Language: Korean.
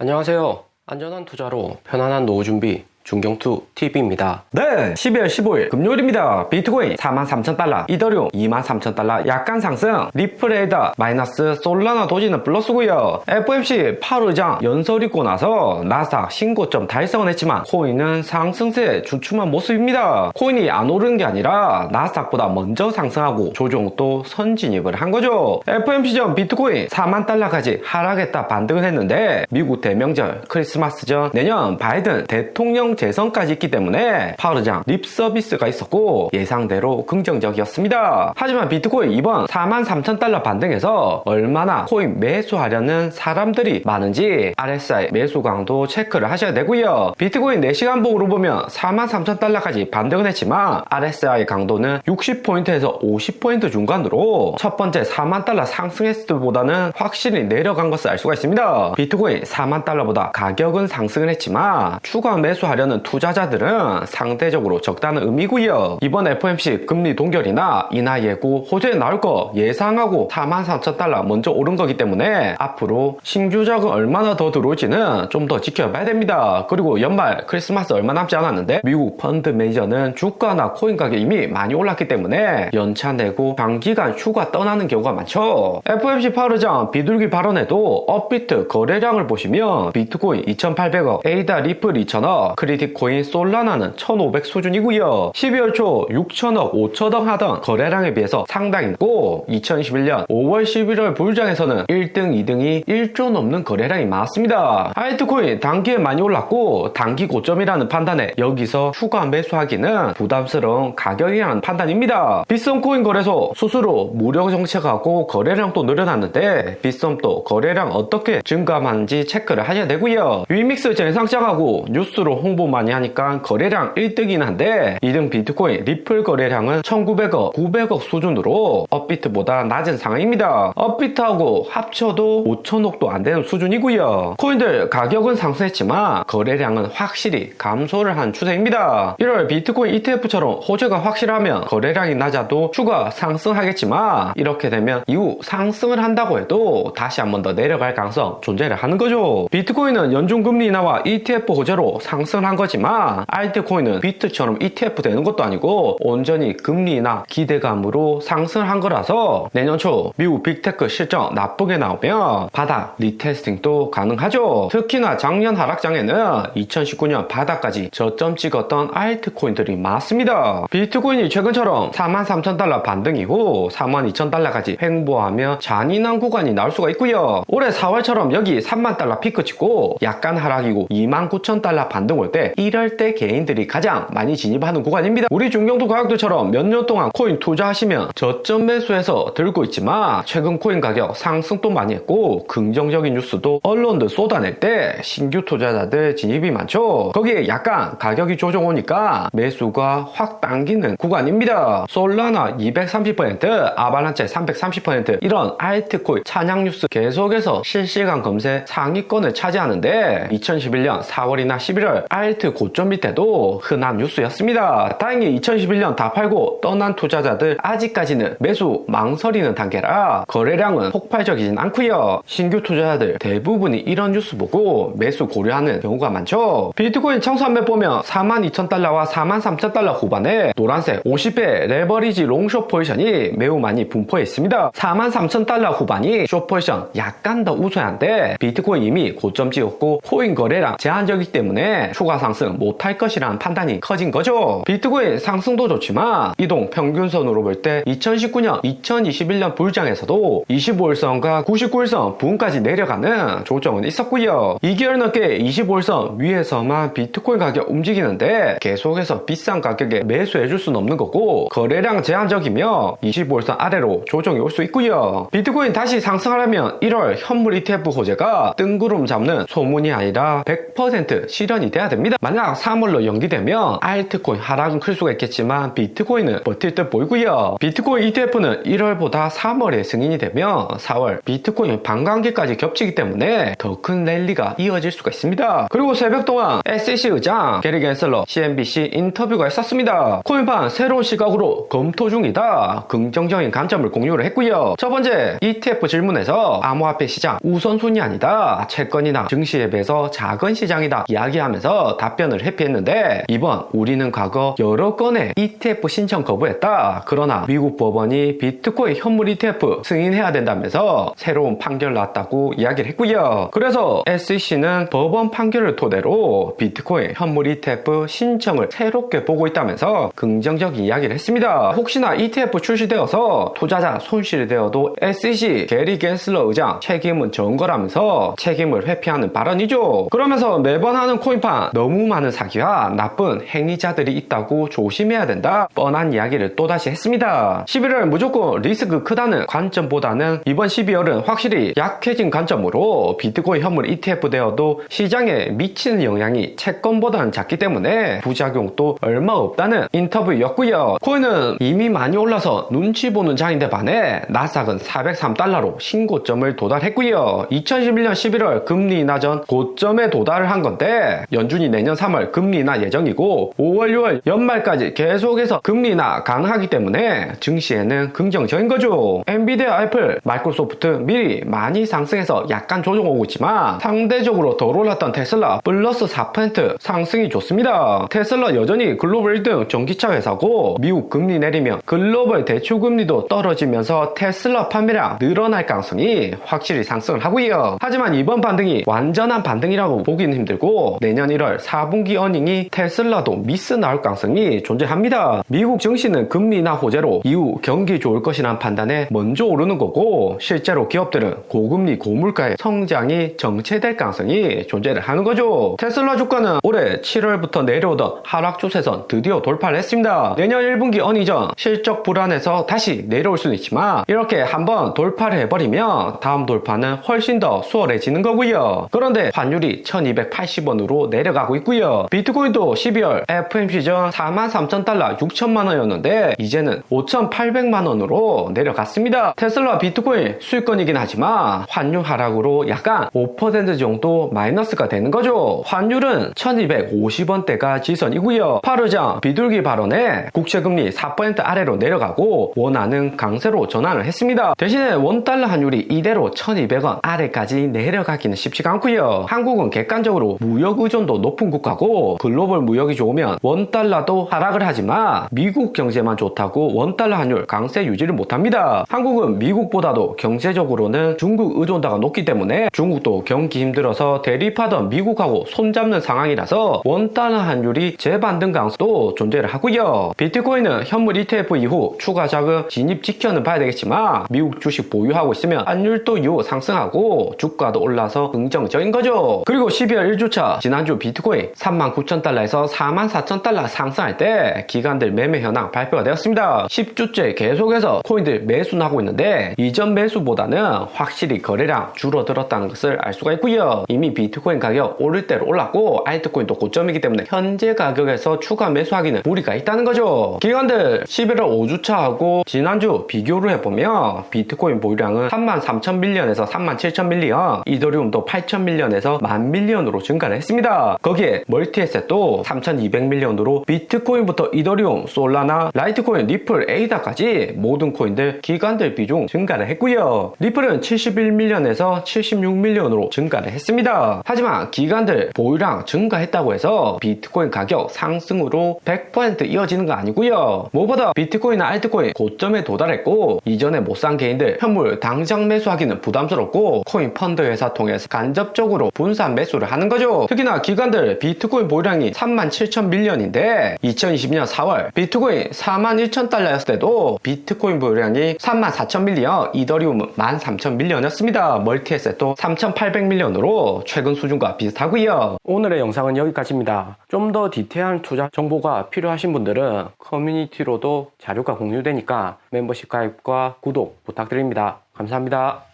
안녕하세요. 안전한 투자로 편안한 노후 준비 중경투 TV입니다. 네, 12월 15일 금요일입니다. 비트코인 43,000달러, 이더리움 23,000달러 약간 상승, 리플에이더 마이너스, 솔라나 도지는 플러스고요. FOMC 8의장 연설 있고 나서 나스닥 신고점 달성은 했지만 코인은 상승세에 주춤한 모습입니다. 코인이 안 오르는 게 아니라 나스닥보다 먼저 상승하고 조정도 선진입을 한 거죠. FOMC 전 비트코인 4만 달러까지 하락했다 반등을 했는데 미국 대명절 크리스마스 전 내년 바이든 대통령 재선까지 있기 때문에 파월의장 립 서비스가 있었고 예상대로 긍정적이었습니다. 하지만 비트코인 이번 43,000달러 반등에서 얼마나 코인 매수하려는 사람들이 많은지 RSI 매수 강도 체크를 하셔야 되고요. 비트코인 4시간 봉으로 보면 43,000달러까지 반등을 했지만 RSI 강도는 60포인트에서 50포인트 중간으로 첫 번째 4만 달러 상승했을 때보다는 확실히 내려간 것을 알 수가 있습니다. 비트코인 4만 달러보다 가격은 상승을 했지만 추가 매수하려는 투자자들은 상대적으로 적다는 의미고요. 이번 FOMC 금리 동결이나 인하 예고 호재에 나올 거 예상하고 43,000달러 먼저 오른 거기 때문에 앞으로 신규 자금 얼마나 더 들어올지는 좀 더 지켜봐야 됩니다. 그리고 연말 크리스마스 얼마 남지 않았는데 미국 펀드 매니저는 주가나 코인 가격이 이미 많이 올랐기 때문에 연차 내고 장기간 휴가 떠나는 경우가 많죠. FOMC 파월의장 비둘기 발언에도 업비트 거래량을 보시면 비트코인 2,800억, 에이다 리플 2,000억, 크리틱코인 솔라나는 1,500 수준이고요. 12월 초 6천억, 5천억 하던 거래량에 비해서 상당히 높고 2021년 5월, 11월 불장에서는 1등, 2등이 1조 넘는 거래량이 많았습니다. 알트코인 단기에 많이 올랐고 단기 고점이라는 판단에 여기서 추가 매수하기는 부담스러운 가격이라는 판단입니다. 빗썸코인 거래소 스스로 무료 정책하고 거래량도 늘어났는데 빗썸도 거래량 어떻게 증감하는지 체크를 하셔야 되고요. 위믹스 재상장하고 뉴스로 홍보 많이 하니까 거래량 1등이긴 한데 2등 비트코인 리플 거래량은 1,900억, 900억 수준으로 업비트보다 낮은 상황입니다. 업비트하고 합쳐도 5천억도 안 되는 수준이고요. 코인들 가격은 상승했지만 거래량은 확실히 감소를 한 추세입니다. 1월 비트코인 ETF처럼 호재가 확실하면 거래량이 낮아도 추가 상승하겠지만 이렇게 되면 이후 상승을 한다고 해도 다시 한 번 더 내려갈 가능성 존재를 하는 거죠. 비트코인은 연준금리 인하와 ETF 호재로 상승한 거지만 알트코인은 비트처럼 ETF 되는 것도 아니고 온전히 금리 인하 기대감으로 상승한 거라서 내년 초 미국 빅테크 실적 나쁘게 나오면 바닥 리테스팅도 가능하죠. 특히나 작년 하락장에는 2019년 바닥까지 저점 찍었던 알트코인들이 많습니다. 비트코인이 최근처럼 43,000달러 반등 이후 42,000달러까지 횡보하며 잔인한 구간이 나올 수가 있고요. 올해 4월처럼 여기 3만 달러 피크 찍고 약간 하락이고 29,000달러 반등 올 때 이럴 때 개인들이 가장 많이 진입하는 구간입니다. 우리 중경도 가격들처럼 몇 년 동안 코인 투자하시면 저점 매수해서 들고 있지만 최근 코인 가격 상승도 많이 했고 긍정적인 뉴스도 언론들 쏟아낼 때 신규 투자자들 진입이 많죠. 거기에 약간 가격이 조정 오니까 매수가 확 당기는 구간입니다. 솔라나 230%, 아발란체 330% 이런 알트코인 찬양 뉴스 계속해서 실시간 검색 상위권을 차지하는데 2011년 4월이나 11월 알트 고점 밑에도 흔한 뉴스였습니다. 다행히 2011년 다 팔고 떠난 투자자들 아직까지는 매수 망설이는 단계라 거래량은 폭발적이진 않고요. 신규 투자자들 대부분이 이런 뉴스 보고 매수 고려하는 경우가 많죠. 비트코인 청산매 보면 42,000달러와 43,000달러 후반에 노란색 50배 레버리지 롱숏 포지션이 매우 많이 분포해 있습니다. 43,000달러 후반이 숏 포지션 약간 더 우세한데 비트코인 이미 고점 찍었고 코인 거래량 제한적이기 때문에 추가 상승 못할 것이라는 판단이 커진 거죠. 비트코인 상승도 좋지만 이동 평균선으로 볼 때 2019년, 2021년 불장에서도 25일선과 99일선 부근까지 내려가는 조정은 있었고요. 2개월 넘게 25일선 위에서만 비트코인 가격 움직이는데 계속해서 비싼 가격에 매수해줄 수는 없는 거고 거래량 제한적이며 25일선 아래로 조정이 올 수 있고요. 비트코인 다시 상승하려면 1월 현물 ETF 호재가 뜬구름 잡는 소문이 아니라 100% 실현이 돼야 됩니다. 됩니다. 만약 3월로 연기되면 알트코인 하락은 클 수가 있겠지만 비트코인은 버틸 듯 보이고요. 비트코인 ETF는 1월보다 3월에 승인이 되면 4월 비트코인 반감기까지 겹치기 때문에 더 큰 랠리가 이어질 수가 있습니다. 그리고 새벽 동안 SEC 의장 게리 겐슬러 CNBC 인터뷰가 있었습니다. 코인판 새로운 시각으로 검토 중이다. 긍정적인 관점을 공유를 했고요. 첫 번째, ETF 질문에서 암호화폐 시장 우선순위 아니다. 채권이나 증시에 비해서 작은 시장이다 이야기하면서 답변을 회피했는데, 이번 우리는 과거 여러 건의 ETF 신청 거부했다. 그러나 미국 법원이 비트코인 현물 ETF 승인해야 된다면서 새로운 판결 났다고 이야기를 했고요. 그래서 SEC는 법원 판결을 토대로 비트코인 현물 ETF 신청을 새롭게 보고 있다면서 긍정적인 이야기를 했습니다. 혹시나 ETF 출시되어서 투자자 손실이 되어도 SEC 게리 겐슬러 의장 책임은 전 거라면서 책임을 회피하는 발언이죠. 그러면서 매번 하는 코인판 너무 많은 사기와 나쁜 행위자들이 있다고 조심해야 된다. 뻔한 이야기를 또다시 했습니다. 11월 무조건 리스크 크다는 관점보다는 이번 12월은 확실히 약해진 관점으로 비트코인 현물 ETF 되어도 시장에 미치는 영향이 채권보다는 작기 때문에 부작용도 얼마 없다는 인터뷰였고요. 코인은 이미 많이 올라서 눈치 보는 장인데 반해 나스닥은 403달러로 신고점을 도달했고요. 2011년 11월 금리 인하 전 고점에 도달을 한 건데 연준이 내년 3월 금리 인하 예정이고 5월 6월 연말까지 계속해서 금리 인하 가능하기 때문에 증시에는 긍정적인 거죠. 엔비디아, 애플, 마이크로소프트 미리 많이 상승해서 약간 조정 오고 있지만 상대적으로 덜 올랐던 테슬라 플러스 4% 상승이 좋습니다. 테슬라 여전히 글로벌 1등 전기차 회사고 미국 금리 내리면 글로벌 대출금리도 떨어지면서 테슬라 판매량 늘어날 가능성이 확실히 상승을 하고요. 하지만 이번 반등이 완전한 반등이라고 보기는 힘들고 내년 1월 4분기 어닝이 테슬라도 미스 나올 가능성이 존재합니다. 미국 증시는 금리 인하 호재로 이후 경기 좋을 것이라는 판단에 먼저 오르는 거고 실제로 기업들은 고금리 고물가의 성장이 정체될 가능성이 존재를 하는 거죠. 테슬라 주가는 올해 7월부터 내려오던 하락 추세선 드디어 돌파를 했습니다. 내년 1분기 어닝 전 실적 불안해서 다시 내려올 수는 있지만 이렇게 한번 돌파를 해버리면 다음 돌파는 훨씬 더 수월해지는 거고요. 그런데 환율이 1280원으로 내려가고 있고요. 비트코인도 12월 FOMC 전 43,000달러 6천만원이었는데 이제는 5,800만원으로 내려갔습니다. 테슬라 비트코인 수익권이긴 하지만 환율 하락으로 약간 5% 정도 마이너스가 되는 거죠. 환율은 1250원대가 지선이고요. 파르장 비둘기 발언에 국채금리 4% 아래로 내려가고 원화는 강세로 전환을 했습니다. 대신에 원달러 환율이 이대로 1200원 아래까지 내려가기는 쉽지가 않고요. 한국은 객관적으로 무역 의존도 높은 국가고 글로벌 무역이 좋으면 원달러도 하락을 하지만 미국 경제만 좋다고 원달러 환율 강세 유지를 못합니다. 한국은 미국보다도 경제적으로는 중국 의존도가 높기 때문에 중국도 경기 힘들어서 대립하던 미국하고 손잡는 상황이라서 원달러 환율이 재반등 가능성도 존재를 하고요. 비트코인은 현물 ETF 이후 추가 자금 진입 지켜는 봐야 되겠지만 미국 주식 보유하고 있으면 환율도 이후 상승하고 주가도 올라서 긍정적인 거죠. 그리고 12월 1주차 지난주 비트코인 39,000달러에서 44,000달러 상승할 때 기관들 매매 현황 발표가 되었습니다. 10주째 계속해서 코인들 매수는 하고 있는데 이전 매수보다는 확실히 거래량 줄어들었다는 것을 알 수가 있고요. 이미 비트코인 가격 오를 대로 올랐고 알트코인도 고점이기 때문에 현재 가격에서 추가 매수하기는 무리가 있다는 거죠. 기관들 11월 5주차하고 지난주 비교를 해보면 비트코인 보유량은 33,000밀리언에서 37,000밀리언, 이더리움도 8,000밀리언에서 10,000밀리언으로 증가를 했습니다. 거기에 멀티에셋도 3,200밀리언으로 비트코인부터 이더리움, 솔라나, 라이트코인, 리플, 에이다까지 모든 코인들 기관들 비중 증가를 했고요. 리플은 71밀리언에서 76밀리언으로 증가를 했습니다. 하지만 기관들 보유량 증가했다고 해서 비트코인 가격 상승으로 100% 이어지는 거 아니고요. 무엇보다 비트코인이나 알트코인 고점에 도달했고 이전에 못 산 개인들 현물 당장 매수하기는 부담스럽고 코인 펀드 회사 통해서 간접적으로 분산 매수를 하는 거죠. 특히나 기관들 비트코인 보유량이 37,000밀리언인데 2020년 4월 비트코인 41,000달러였을 때도 비트코인 보유량이 34,000밀리언, 이더리움은 13,000밀리언이었습니다. 멀티에셋도 3,800밀리언으로 최근 수준과 비슷하고요. 오늘의 영상은 여기까지입니다. 좀 더 디테일한 투자 정보가 필요하신 분들은 커뮤니티로도 자료가 공유되니까 멤버십 가입과 구독 부탁드립니다. 감사합니다.